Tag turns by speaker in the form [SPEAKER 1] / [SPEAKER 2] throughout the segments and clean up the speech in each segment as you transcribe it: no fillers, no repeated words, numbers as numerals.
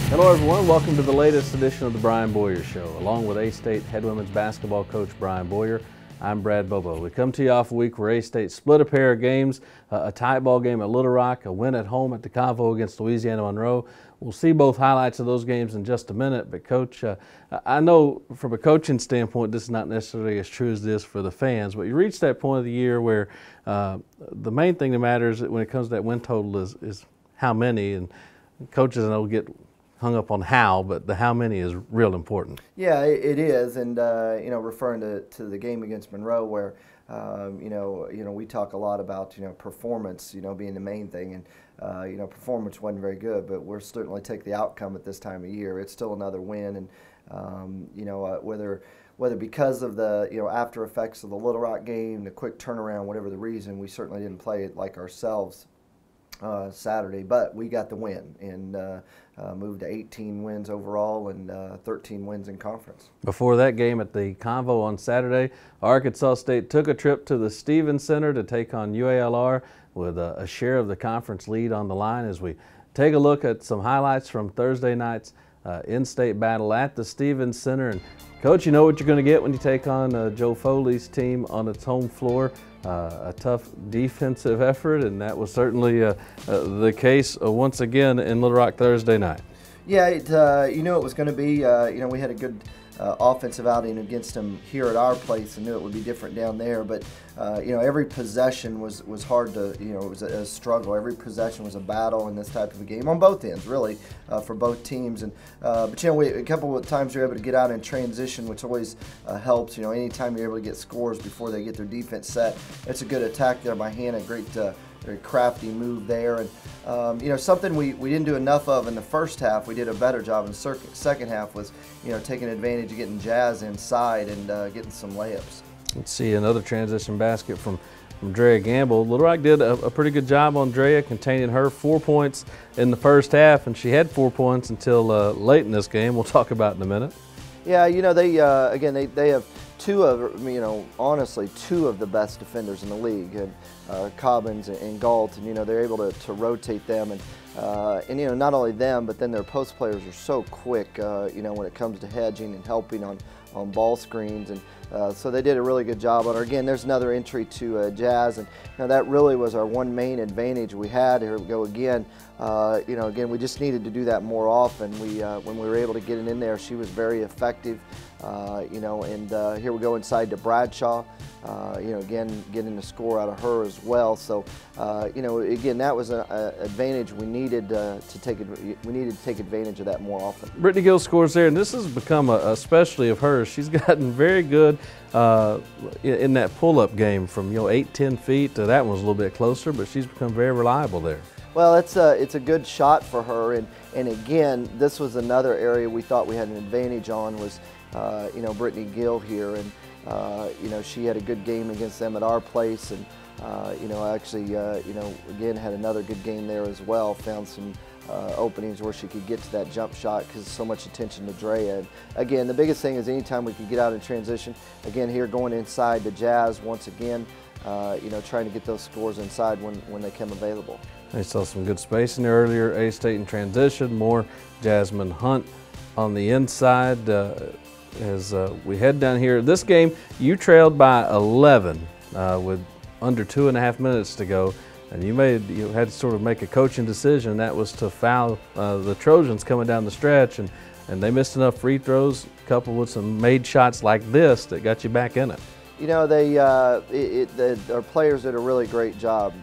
[SPEAKER 1] Hello everyone, welcome to the latest edition of the Brian Boyer Show. Along with A-State head women's basketball coach Brian Boyer, I'm Brad Bobo. We come to you off a week where A-State split a pair of games, a tie ball game at Little Rock, a win at home at the Convo against Louisiana Monroe. We'll see both highlights of those games in just a minute, but Coach, I know from a coaching standpoint this is not necessarily as true as this for the fans, but you reach that point of the year where the main thing that matters when it comes to that win total is how many, and coaches I know get hung up on how, but the how many is real important.
[SPEAKER 2] Yeah, it is, and referring to the game against Monroe, where we talk a lot about performance, being the main thing, and performance wasn't very good, but we'll certainly take the outcome at this time of year. It's still another win, and whether because of the after effects of the Little Rock game, the quick turnaround, whatever the reason, we certainly didn't play it like ourselves Saturday, but we got the win and moved to 18 wins overall and 13 wins in conference.
[SPEAKER 1] Before that game at the Convo on Saturday, Arkansas State took a trip to the Stevens Center to take on UALR with a share of the conference lead on the line. As we take a look at some highlights from Thursday night's in-state battle at the Stevens Center. And Coach, you know what you're going to get when you take on Joe Foley's team on its home floor. A tough defensive effort, and that was certainly the case once again in Little Rock Thursday night.
[SPEAKER 2] Yeah, it was going to be. We had a good offensive outing against them here at our place, and knew it would be different down there. But every possession was hard to. It was a struggle. Every possession was a battle in this type of a game on both ends, really, for both teams. And but a couple of times we were able to get out in transition, which always helps. Anytime you're able to get scores before they get their defense set, it's a good attack there by Hannah. Great. Very crafty move there, and something we didn't do enough of in the first half. We did a better job in the second half was taking advantage of getting Jazz inside and getting some layups.
[SPEAKER 1] Let's see another transition basket from Drea Gamble. Little Rock did a pretty good job on Drea, containing her 4 points in the first half, and she had 4 points until late in this game. We'll talk about in a minute.
[SPEAKER 2] Yeah, they have two of the best defenders in the league, and Cobbins and Galt, and they're able to rotate them, and not only them, but then their post players are so quick, when it comes to hedging and helping on ball screens, and so they did a really good job on her. Again, there's another entry to Jazz, and that really was our one main advantage we had. Here we go again. Again, we just needed to do that more often. When we were able to get it in there, she was very effective. And here we go inside to Bradshaw. Again, getting the score out of her as well. So, again, that was an advantage we needed to take. We needed to take advantage of that more often.
[SPEAKER 1] Brittany Gill scores there, and this has become a specialty of hers. She's gotten very good in that pull-up game from 8-10 feet. That one was a little bit closer, but she's become very reliable there.
[SPEAKER 2] Well, it's a good shot for her, and again, this was another area we thought we had an advantage on was. Brittany Gill here, and she had a good game against them at our place, and again had another good game there as well. Found some openings where she could get to that jump shot because so much attention to Drea. And again, the biggest thing is anytime we could get out in transition. Again, here going inside the Jazz once again, trying to get those scores inside when they come available.
[SPEAKER 1] They saw some good spacing there earlier. A-State in transition, more Jasmine Hunt on the inside. As we head down here, this game you trailed by 11 with under 2.5 minutes to go, and you had to sort of make a coaching decision. That was to foul the Trojans coming down the stretch, and they missed enough free throws, coupled with some made shots like this that got you back in it.
[SPEAKER 2] Our players did a really great job,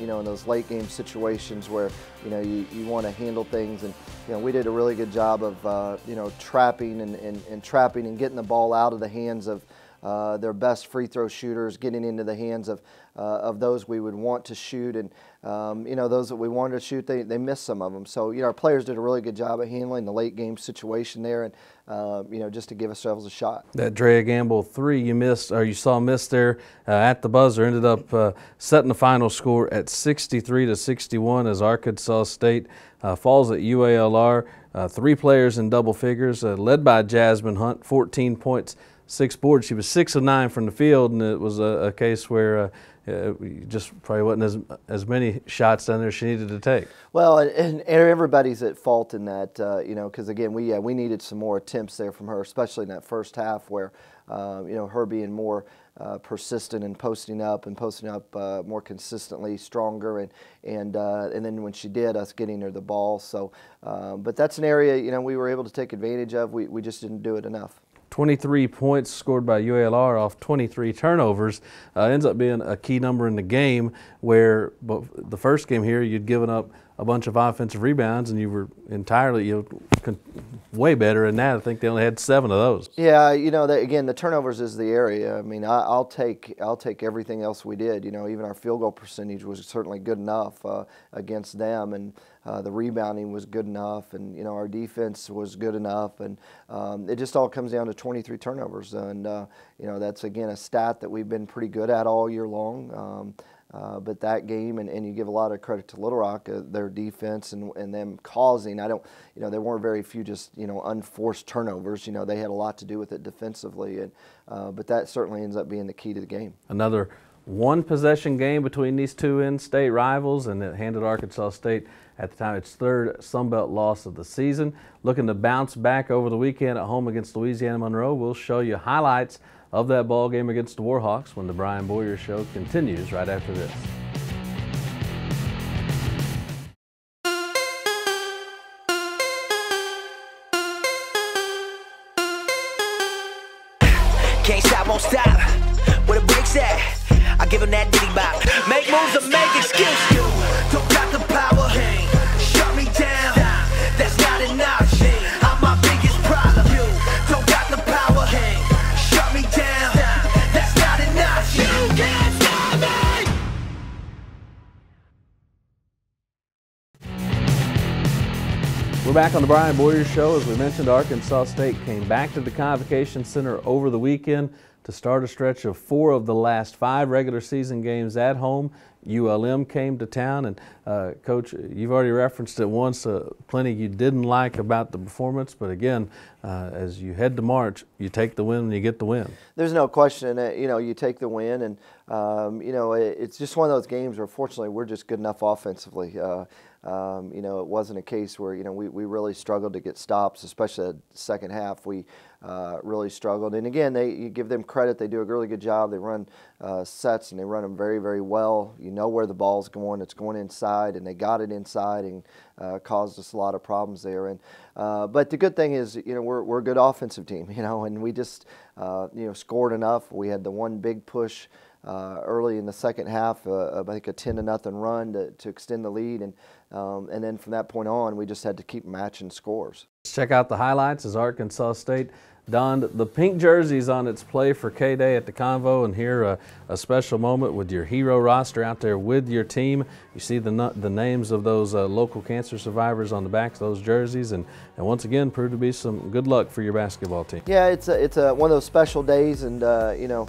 [SPEAKER 2] in those late game situations where, you want to handle things, and, we did a really good job of, trapping and trapping and getting the ball out of the hands of their best free throw shooters, getting into the hands of those we would want to shoot, and those that we wanted to shoot, they missed some of them. So our players did a really good job of handling the late game situation there, and just to give ourselves a shot.
[SPEAKER 1] That Drea Gamble three you saw miss there at the buzzer ended up setting the final score at 63-61 as Arkansas State falls at UALR. 3 players in double figures, led by Jasmine Hunt, 14 points. 6 boards. She was 6 of 9 from the field, and it was a case where just probably wasn't as many shots down there she needed to take.
[SPEAKER 2] Well, and everybody's at fault in that, you know, because again, we needed some more attempts there from her, especially in that first half where, you know, her being more persistent and posting up more consistently, stronger, and then when she did, us getting her the ball. So, but that's an area, you know, we were able to take advantage of. We just didn't do it enough.
[SPEAKER 1] 23 points scored by UALR off 23 turnovers ends up being a key number in the game, where the first game here you'd given up a bunch of offensive rebounds and you were entirely way better than that. I think they only had 7 of those.
[SPEAKER 2] Yeah, you know, again, the turnovers is the area. I mean, I'll take everything else we did. You know, even our field goal percentage was certainly good enough against them, and the rebounding was good enough, and you know, our defense was good enough, and it just all comes down to 23 turnovers, and you know, that's again a stat that we've been pretty good at all year long. But that game, and you give a lot of credit to Little Rock, their defense and them causing, you know, there weren't very few just, you know, unforced turnovers. You know, they had a lot to do with it defensively, and but that certainly ends up being the key to the game.
[SPEAKER 1] Another one-possession game between these two in-state rivals, and it handed Arkansas State at the time its 3rd Sun Belt loss of the season. Looking to bounce back over the weekend at home against Louisiana Monroe. We'll show you highlights of that ball game against the Warhawks when the Brian Boyer Show continues right after this.
[SPEAKER 3] Can't stop, won't stop. Where the brakes at? I give him that diddy bop. Make moves or make excuses. Don't got the power. Shut me down. That's not enough. I'm my biggest problem. Don't got the power. Shut me down. That's not enough. You can't stop me.
[SPEAKER 1] We're back on the Brian Boyer Show. As we mentioned, Arkansas State came back to the Convocation Center over the weekend to start a stretch of 4 of the last 5 regular season games at home. ULM came to town, and Coach, you've already referenced it once, plenty you didn't like about the performance, but again, as you head to March, you take the win and you get the win.
[SPEAKER 2] There's no question that, you know, you take the win, and you know, it's just one of those games where fortunately we're just good enough offensively. You know, it wasn't a case where, you know, we really struggled to get stops, especially the second half. We really struggled. And again, you give them credit. They do a really good job. They run sets, and they run them very, very well. You know where the ball's going. It's going inside, and they got it inside and caused us a lot of problems there. And but the good thing is, you know, we're a good offensive team, you know, and we just, you know, scored enough. We had the one big push early in the second half, I think a 10-0 run to extend the lead, and then from that point on, we just had to keep matching scores.
[SPEAKER 1] Check out the highlights as Arkansas State donned the pink jerseys on its play for K-Day at the Convo, and here a special moment with your hero roster out there with your team. You see the names of those local cancer survivors on the backs of those jerseys, and once again proved to be some good luck for your basketball team.
[SPEAKER 2] Yeah, it's one of those special days, and you know,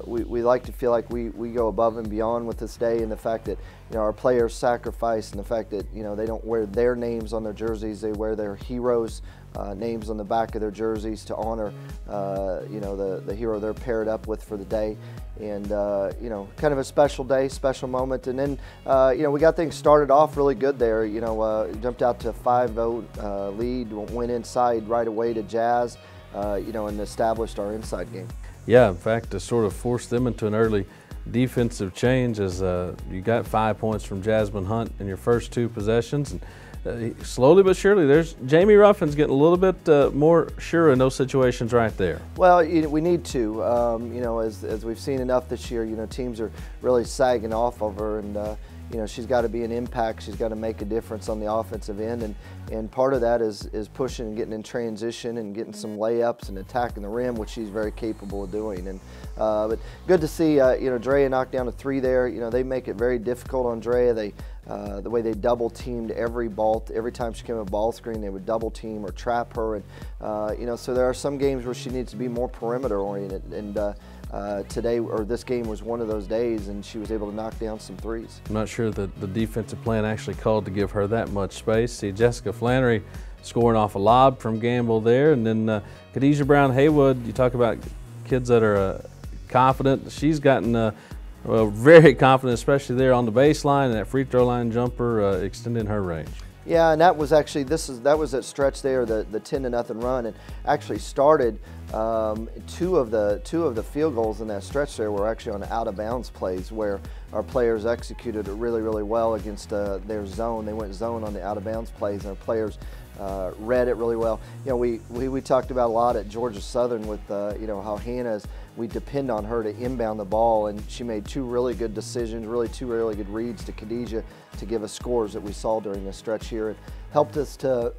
[SPEAKER 2] we like to feel like we go above and beyond with this day, and the fact that, you know, our players sacrifice, and the fact that, you know, they don't wear their names on their jerseys, they wear their heroes' names on the back of their jerseys to honor, you know, the hero they're paired up with for the day. And you know, kind of a special day, special moment. And then you know, we got things started off really good there. You know, jumped out to 5-0 lead, went inside right away to Jazz, you know, and established our inside game.
[SPEAKER 1] Yeah, in fact, to sort of force them into an early defensive change, as you got 5 points from Jasmine Hunt in your first 2 possessions. And slowly but surely, there's Jamie Ruffin's getting a little bit more sure in those situations right there.
[SPEAKER 2] Well, we need to. You know, as we've seen enough this year, you know, teams are really sagging off of her, and you know, she's got to be an impact. She's got to make a difference on the offensive end, and part of that is pushing and getting in transition and getting some layups and attacking the rim, which she's very capable of doing. And but good to see, you know, Drea knock down a 3 there. You know, they make it very difficult on Drea. They the way they double teamed every time she came a ball screen, they would double team or trap her, and you know, so there are some games where she needs to be more perimeter oriented, and today, or this game, was one of those days, and she was able to knock down some threes.
[SPEAKER 1] I'm not sure that the defensive plan actually called to give her that much space. See Jessica Flannery scoring off a lob from Gamble there, and then Khadijah Brown Haywood, you talk about kids that are confident. She's gotten Well, very confident, especially there on the baseline and that free throw line jumper extending her range.
[SPEAKER 2] Yeah, and that was actually that was that stretch there, the 10-0 run, and actually started two of the field goals in that stretch there were actually on out of bounds plays where our players executed it really, really well against their zone. They went zone on the out of bounds plays, and our players read it really well. You know, we talked about a lot at Georgia Southern with you know, how Hannah's, we depend on her to inbound the ball, and she made two really good decisions, two really good reads to Khadijah to give us scores that we saw during this stretch here. It helped us to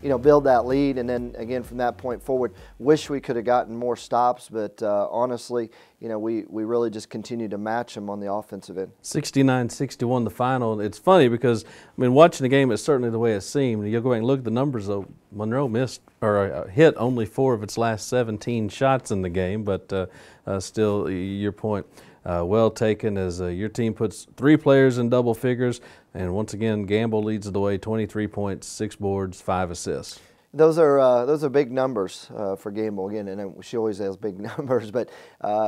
[SPEAKER 2] you know, build that lead, and then again from that point forward, wish we could have gotten more stops, but honestly, you know, we really just continued to match them on the offensive end.
[SPEAKER 1] 69-61 the final. It's funny because, I mean, watching the game, it's certainly the way it seemed. You'll go back and look at the numbers, though. Monroe missed or hit only 4 of its last 17 shots in the game, but still, your point well taken as your team puts 3 players in double figures, and once again, Gamble leads the way, 23 points, 6 boards, 5 assists.
[SPEAKER 2] Those are big numbers for Gamble again, and she always has big numbers. But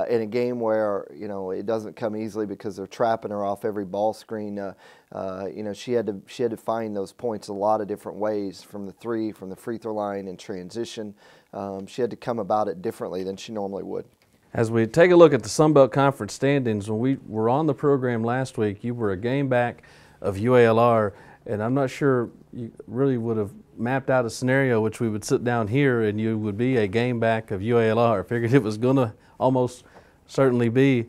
[SPEAKER 2] in a game where, you know, it doesn't come easily because they're trapping her off every ball screen, you know, she had to find those points a lot of different ways, from the free throw line, in transition. She had to come about it differently than she normally would.
[SPEAKER 1] As we take a look at the Sun Belt Conference standings, when we were on the program last week, you were a game back of UALR, and I'm not sure you really would have mapped out a scenario which we would sit down here and you would be a game back of UALR. I figured it was going to almost certainly be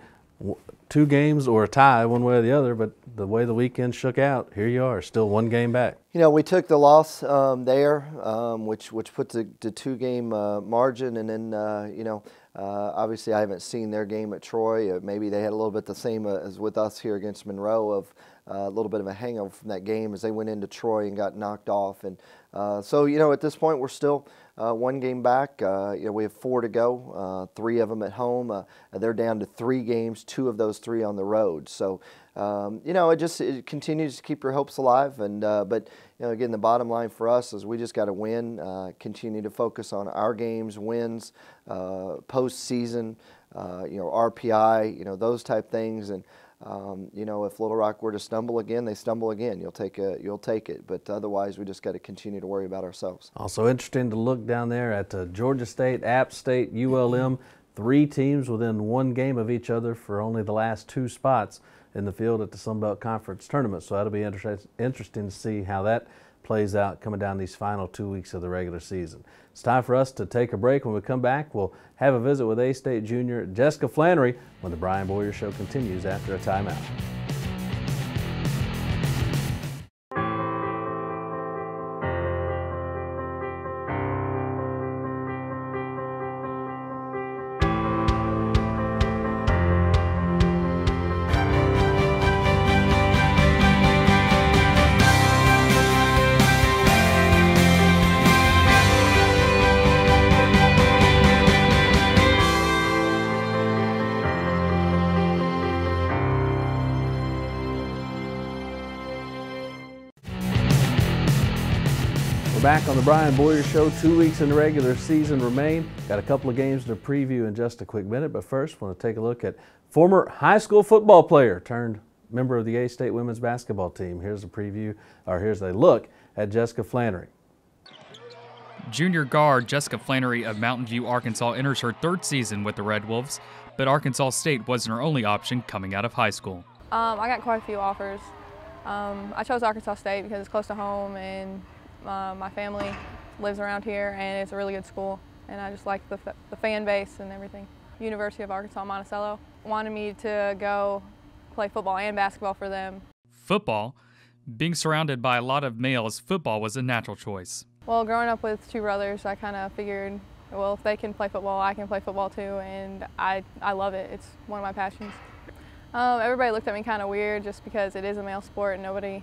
[SPEAKER 1] 2 games or a tie one way or the other, but the way the weekend shook out, here you are, still 1 game back.
[SPEAKER 2] You know, we took the loss there, which put the 2-game margin, and then you know, obviously I haven't seen their game at Troy. Maybe they had a little bit the same as with us here against Monroe, of a little bit of a hangover from that game as they went into Troy and got knocked off. And so, you know, at this point we're still 1 game back. You know, we have 4 to go, 3 of them at home. They're down to 3 games, 2 of those 3 on the road. So, you know, it continues to keep your hopes alive. And but, you know, again, the bottom line for us is we just got to win, continue to focus on our games, wins, postseason, you know, RPI, you know, those type things. And you know, if Little Rock were to stumble again, they stumble again. You'll take it, but otherwise we just got to continue to worry about ourselves.
[SPEAKER 1] Also interesting to look down there at Georgia State, App State, ULM, 3 teams within 1 game of each other for only the last 2 spots in the field at the Sun Belt Conference Tournament. So that'll be interesting to see how that plays out coming down these final 2 weeks of the regular season. It's time for us to take a break. When we come back, we'll have a visit with A-State junior Jessica Flannery when the Brian Boyer Show continues after a timeout. Back on the Brian Boyer Show, 2 weeks in the regular season remain. Got a couple of games to preview in just a quick minute, but first want to take a look at former high school football player turned member of the A-State women's basketball team. Here's a preview, or here's a look at Jessica Flannery.
[SPEAKER 4] Junior guard Jessica Flannery of Mountain View, Arkansas enters her 3rd season with the Red Wolves, but Arkansas State wasn't her only option coming out of high school.
[SPEAKER 5] I got quite a few offers. I chose Arkansas State because it's close to home, and my family lives around here, and it's a really good school, and I just like the fan base and everything. University of Arkansas Monticello wanted me to go play football and basketball for them.
[SPEAKER 4] Football? Being surrounded by a lot of males, football was a natural choice.
[SPEAKER 5] Well, growing up with 2 brothers, I kind of figured, well, if they can play football, I can play football too, and I love it. It's one of my passions. Everybody looked at me kind of weird just because it is a male sport and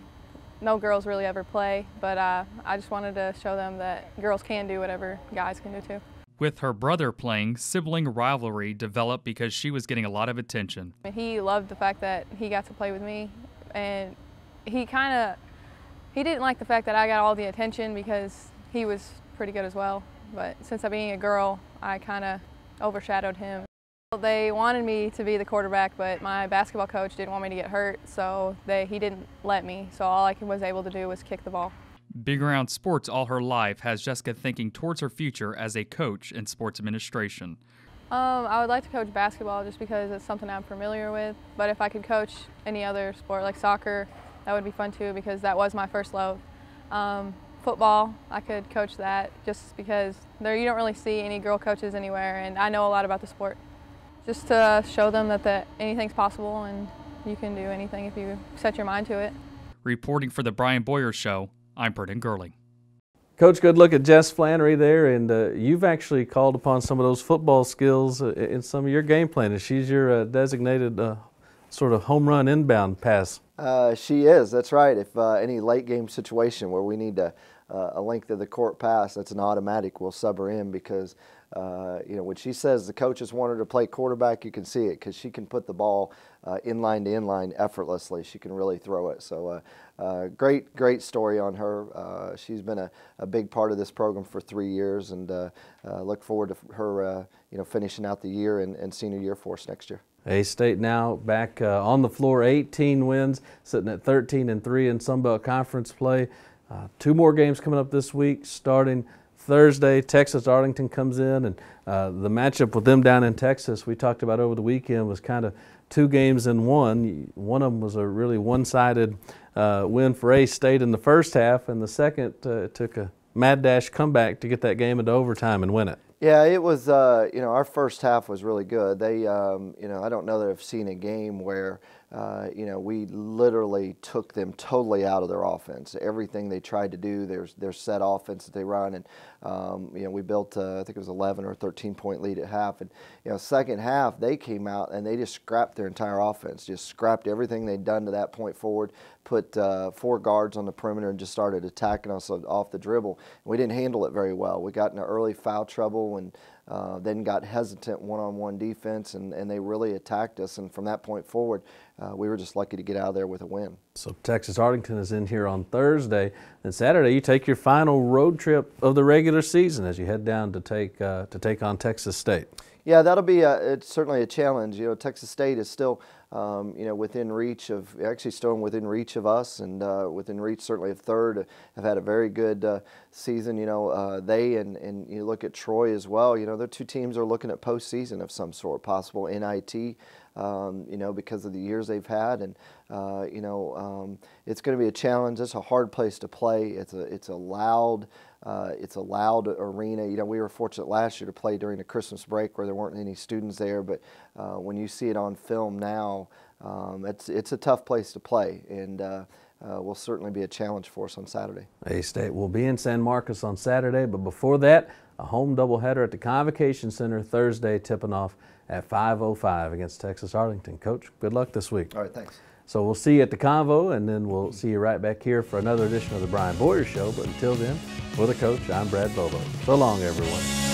[SPEAKER 5] no girls really ever play, but I just wanted to show them that girls can do whatever guys can do too.
[SPEAKER 4] With her brother playing, sibling rivalry developed because she was getting a lot of attention.
[SPEAKER 5] He loved the fact that he got to play with me, and he didn't like the fact that I got all the attention because he was pretty good as well. But since I'm being a girl, I kind of overshadowed him. They wanted me to be the quarterback, but my basketball coach didn't want me to get hurt, so he didn't let me. So all I was able to do was kick the ball.
[SPEAKER 4] Being around sports all her life has Jessica thinking towards her future as a coach in sports administration.
[SPEAKER 5] I would like to coach basketball just because it's something I'm familiar with, but if I could coach any other sport like soccer, that would be fun too because that was my first love. Football, I could coach that just because you don't really see any girl coaches anywhere, and I know a lot about the sport. Just to show them that anything's possible and you can do anything if you set your mind to it.
[SPEAKER 4] Reporting for the Brian Boyer Show, I'm Brendan Gurley.
[SPEAKER 1] Coach, good look at Jess Flannery there, and you've actually called upon some of those football skills in some of your game planning. She's your designated sort of home run inbound pass.
[SPEAKER 2] She is, that's right. If any late game situation where we need a length of the court pass, that's an automatic. We'll sub her in because when she says the coaches want her to play quarterback, you can see it because she can put the ball inline to inline effortlessly. She can really throw it. So great story on her. She's been a big part of this program for 3 years, and look forward to her finishing out the year and senior year for us next year.
[SPEAKER 1] A-State now back on the floor, 18 wins, sitting at 13-3 in Sunbelt Conference play. 2 more games coming up this week, starting Thursday. Texas Arlington comes in, and the matchup with them down in Texas we talked about over the weekend was kind of 2 games in one. One of them was a really one-sided win for A-State in the first half, and the second took a mad dash comeback to get that game into overtime and win it.
[SPEAKER 2] Yeah, it was, our first half was really good. They, I don't know that I've seen a game where, we literally took them totally out of their offense. Everything they tried to do, their set offense that they run, and, we built, I think it was 11 or 13-point lead at half. And, second half, they came out and they just scrapped their entire offense, just scrapped everything they'd done to that point forward, put 4 guards on the perimeter and just started attacking us off the dribble. And we didn't handle it very well. We got into early foul trouble and then got hesitant one-on-one defense, and they really attacked us. And from that point forward, we were just lucky to get out of there with a win. So
[SPEAKER 1] Texas Arlington is in here on Thursday, and Saturday you take your final road trip of the regular season as you head down to take on Texas State. Yeah, that'll be it's certainly a challenge. Texas State is still within reach of, actually still within reach of us, and within reach certainly of third. Have had a very good season. They and you look at Troy as well. Their 2 teams are looking at postseason of some sort, possible NIT. Because of the years they've had, and it's going to be a challenge. It's a hard place to play. It's a loud arena. We were fortunate last year to play during the Christmas break where there weren't any students there, but when you see it on film now, it's a tough place to play, and will certainly be a challenge for us on Saturday. A-State will be in San Marcos on Saturday, but before that, a home doubleheader at the Convocation Center Thursday, tipping off at 5:05 against Texas Arlington. Coach, good luck this week. All right, thanks. So we'll see you at the Convo, and then we'll see you right back here for another edition of the Brian Boyer Show. But until then, for the coach, I'm Brad Bobo. So long, everyone.